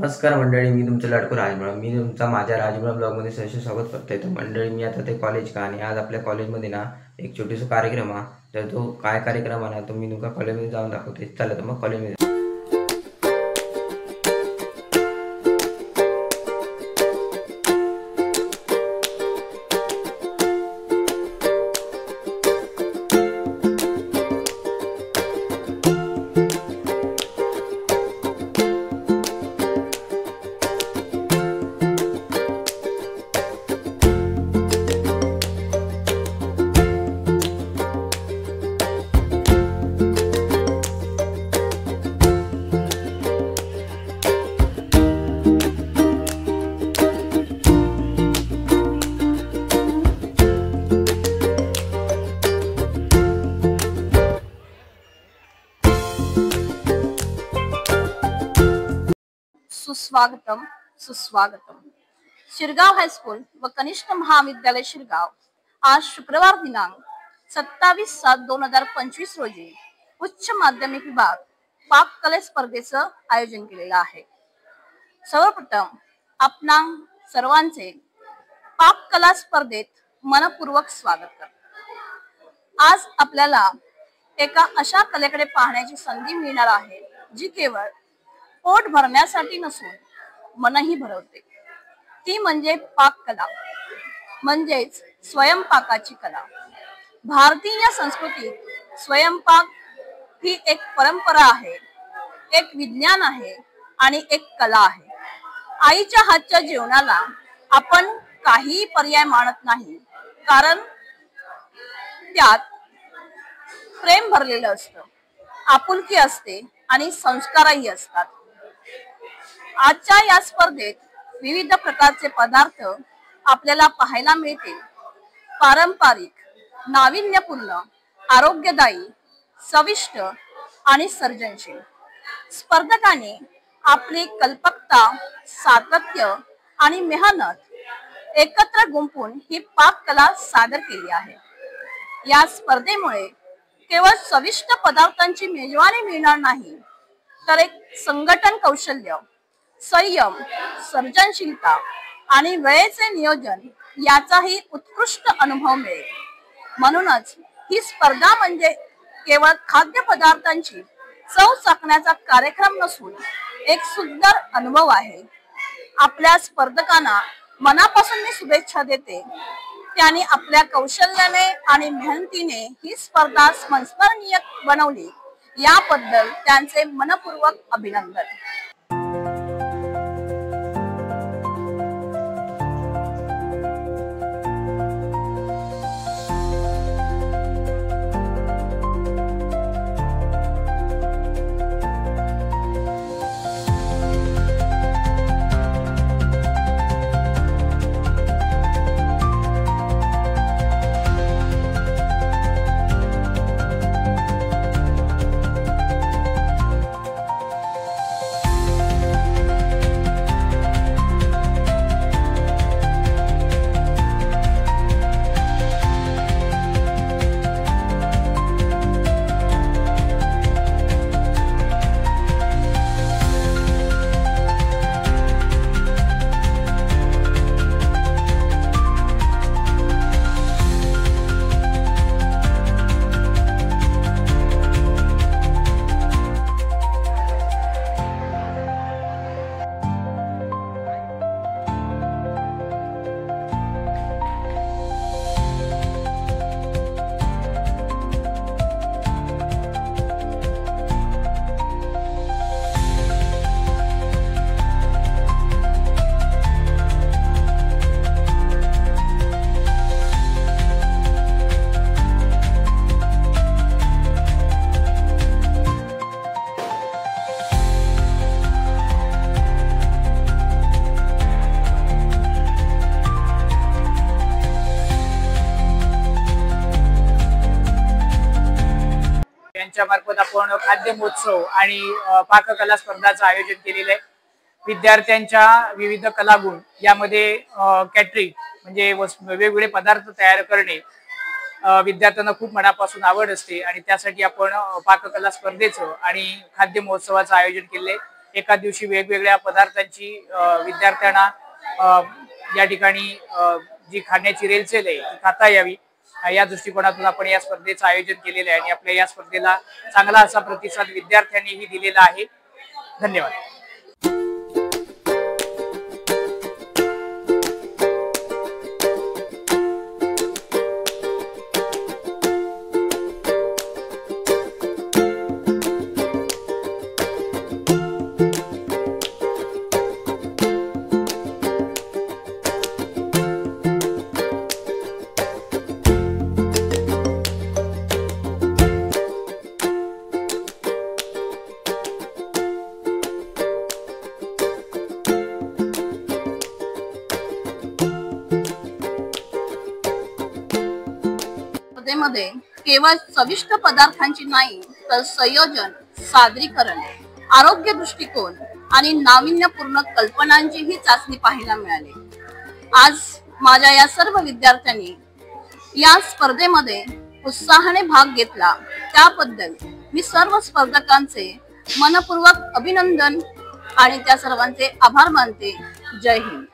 नमस्कार मंडळी, मी तुमचा लाडको राजमळम. मी तुमचा माझ्या राजमळम ब्लॉगमध्ये सहर्ष स्वागत करतोय. तर मंडळी, मी आता ते कॉलेज का आणि आज आपल्या कॉलेजमध्ये ना एक छोटासा कार्यक्रम आहे. तर तो काय कार्यक्रम आहे ना, तो मी तुमका कॉलेजमध्ये जाऊन दाखवते. चला तर मग कॉलेजमध्ये. सुस्वागतम सुस्वागतम. शिरगाव हायस्कूल व कनिष्ठ महाविद्यालय शिरगाव आज शुक्रवार दिनांक 27/7/2025 रोजी उच्च माध्यमिक विभाग पाककले स्पर्धेचं आयोजन केलेलं आहे. सर्वप्रथम आपणा सर्वांचे पाककला स्पर्धेत मनपूर्वक स्वागत करतो. आज आपल्याला एका अशा कलेकडे पाहण्याची संधी मिळणार आहे जी केवळ पोट भरण्यासाठी नसून मनही भरवते. ती म्हणजे पाककला, म्हणजेच स्वयंपाकाची कला. भारतीय संस्कृतीत स्वयंपाक ही एक परंपरा आहे, एक विज्ञान आहे आणि एक कला आहे. आईच्या हातच्या जेवणाला आपण काही पर्याय मानत नाही, कारण त्यात प्रेम भरलेलं असतं, आपुलकी असते आणि संस्कारही असतात. आजच्या या स्पर्धेत विविध प्रकारचे पदार्थ आपल्याला पाहायला मिळतील. पारंपरिक, नाविन्यपूर्ण, आरोग्यदायी, चविष्ट आणि सर्जनशील. स्पर्धकांनी आपली कल्पकता, सातत्य आणि मेहनत एकत्र गुंफून ही पाककला सादर केली आहे. या स्पर्धेमुळे केवळ चविष्ट पदार्थांची मेजवानी मिळणार नाही, तर एक संघटन कौशल्य, संयम, सर्जनशीलता आणि वेळेचे नियोजन याचाही उत्कृष्ट अनुभव मिळेल. म्हणूनच ही स्पर्धा म्हणजे केवळ खाद्यपदार्थांची चव चाखण्याचा कार्यक्रम नसून एक सुंदर अनुभव आहे. आपल्या स्पर्धकांना मनापासून मी शुभेच्छा देते. त्यांनी आपल्या कौशल्याने आणि मेहनतीने ही स्पर्धा संस्मरणीय बनवली, याबद्दल त्यांचे मनपूर्वक अभिनंदन. मार्फत आपण खाद्य महोत्सव आणि पाककला स्पर्धाचं आयोजन केलेलं आहे. विद्यार्थ्यांच्या विविध कलागुण यामध्ये कॅटरिंग म्हणजे वेगवेगळे पदार्थ तयार करणे विद्यार्थ्यांना खूप मनापासून आवड असते आणि त्यासाठी आपण पाककला स्पर्धेचं आणि खाद्य महोत्सवाचं आयोजन केले. एका दिवशी वेगवेगळ्या पदार्थांची विद्यार्थ्यांना या ठिकाणी जी खाण्याची रेलचेल आहे ती खाता यावी या दृष्टिकोनातून आपण या स्पर्धेचं आयोजन केलेलं आहे आणि आपल्या या स्पर्धेला चांगला असा प्रतिसाद विद्यार्थ्यांनीही दिलेला आहे. धन्यवाद. स्पर्धेमध्ये केवळ चविष्ट पदार्थांची नाही तर संयोजन, सादरीकरण, आरोग्य दृष्टिकोन आणि नाविन्यपूर्ण कल्पनांचीही चाचणी पाहायला मिळाली. आज माझ्या या सर्व विद्यार्थ्यांनी या स्पर्धेमध्ये उत्साहाने भाग घेतला त्याबद्दल मी सर्व स्पर्धकांचे मनपूर्वक अभिनंदन आणि त्या सर्वांचे आभार मानते. जय हिंद.